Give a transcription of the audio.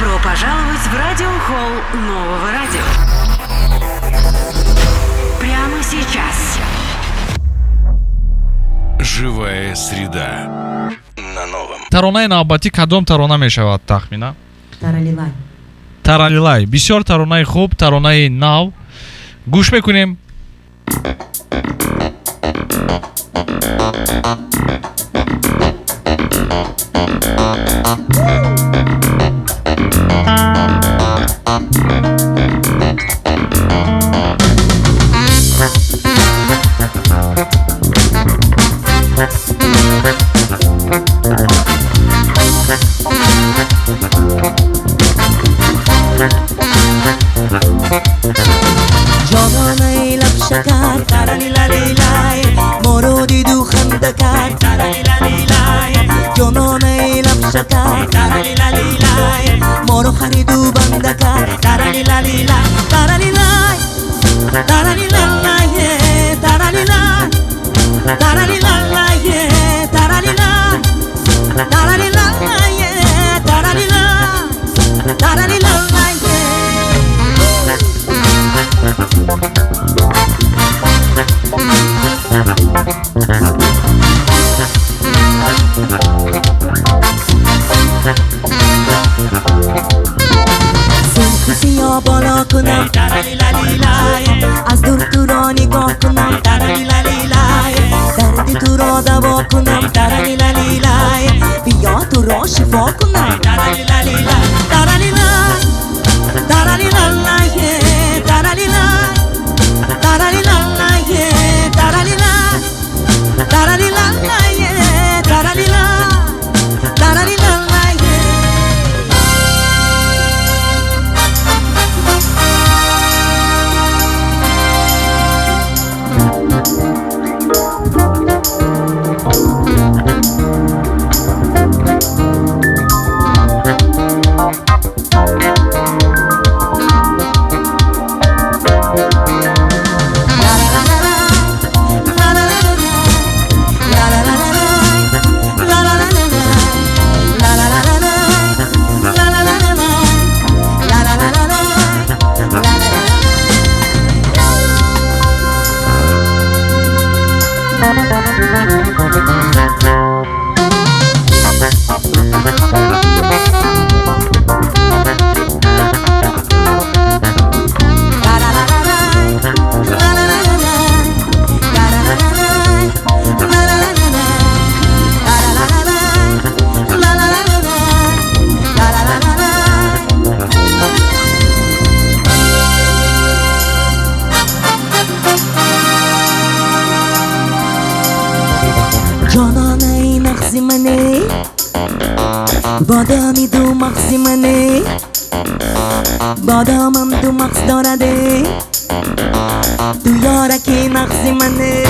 Добро пожаловать в радиохолл нового радио. Прямо сейчас. Живая среда на новом. таронаи навбатӣ кадом тарона мешавад тахмина? Таралилай. Таралилай. Бисёр таронаи хуб, таронаи нав. гӯш мекунем. جانانه لب شکر ترلیللیلای مورو دیدو خنده کرد ترلیللیلای جانانه لب شکر ترلیللیلای مورو خریدو بنده کرد ترلیللیلای ترلیلای ترلیللیلای ترلیلای ترلیللیلای ترلیلای ترلیللیلای ترلیلای ترلیللیلای سیا بالا کنم ترلیللیلای از دور تو را نگاه کنم ترلیللیلای درد تو را دوا کنم ترلیللیلای بیا تو را شفا کنم ترلیللیلای ترلیلای ترلیللیلای ترلیلای ترلیللیلای ترلیلای ترلیللیلای ترلیلای ترلیللیلای جانانه مغزی منه بادامی دو مغزی منه بادامم دو مغز دارده تو یارکی مغزی منه